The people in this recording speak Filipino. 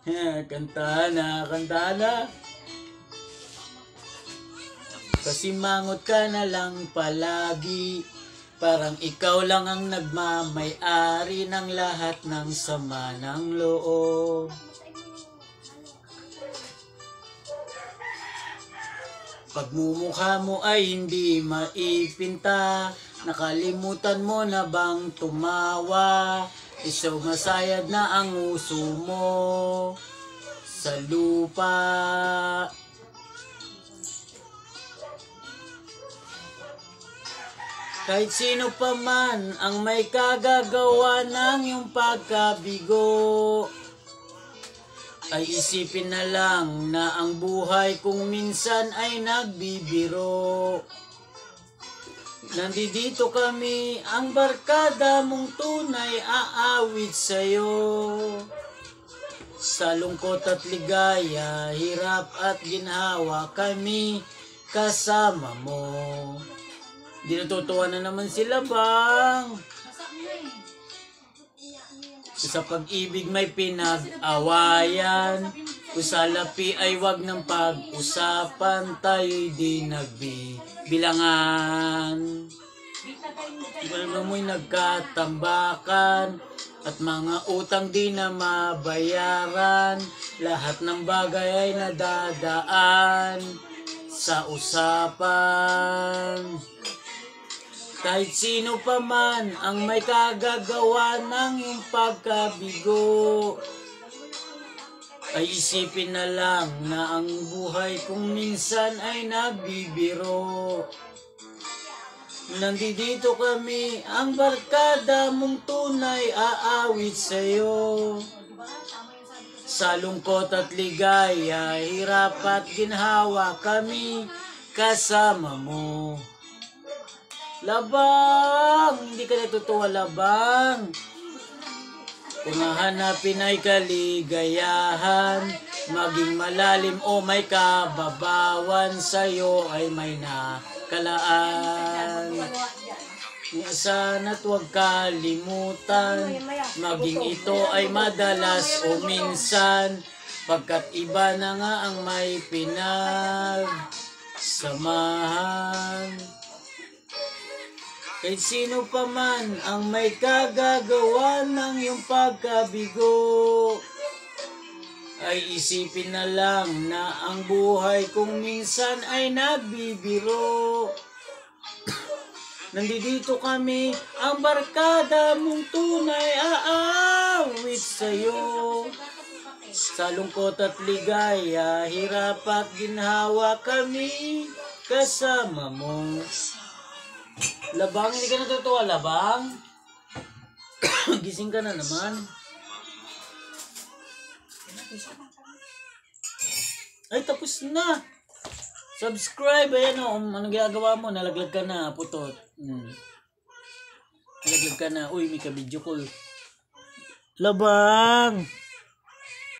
Kanta na, kanta na. Pasimangot ka na lang palagi. Parang ikaw lang ang nagmamay-ari ng lahat ng sama ng loob. Pagmumukha mo ay hindi maipinta. Nakalimutan mo na bang tumawa? Isumasayad na ang uso mo sa lupa. Kahit sino pa man ang may kagagawa ng iyong pagkabigo, ay isipin na lang na ang buhay kung minsan ay nagbibiro. Nandito kami, ang barkada mong tunay aawit sa'yo. Sa lungkot at ligaya, hirap at ginhawa, kami kasama mo. Di natutuwa na naman sila, bang? Sa pag-ibig may pinag-awayan, usalapi ay wag ng pag-usapan, tayo'y di nagbibilangan. Alam mo'y nagkatambakan, at mga utang di na mabayaran, lahat ng bagay ay nadadaan sa usapan. Kahit sino pa man ang may kagagawa ng iyong pagkabigo, ay isipin na lang na ang buhay kung minsan ay nagbibiro. Nandito kami, ang barkada mong tunay aawit sa'yo. Sa lungkot at ligaya, hirap at ginhawa, kami kasama mo. Labang, hindi ka natutuwa, labang. Kung hahanapin ay kaligayahan, maging malalim o may kababawan, sa'yo ay may nakalaan. Sana't huwag kalimutan, maging ito ay madalas o minsan, pagkat iba na nga ang may pinagsamahan. Kahit sino pa man ang may kagagawa ng iyong pagkabigo, ay isipin na lang na ang buhay kung minsan ay nagbibiro. Nandito kami, ang barkada mong tunay aawit sa'yo. Sa lungkot at ligaya, hirap at ginhawa, kami kasama mo. Labang, hindi ka natutuwa, labang? Gising ka na naman. Ay, tapos na. Subscribe, ayan o. Anong ginagawa mo? Nalaglag ka na, putot. Nalaglag ka na. Uy, may ka-video call. Labang!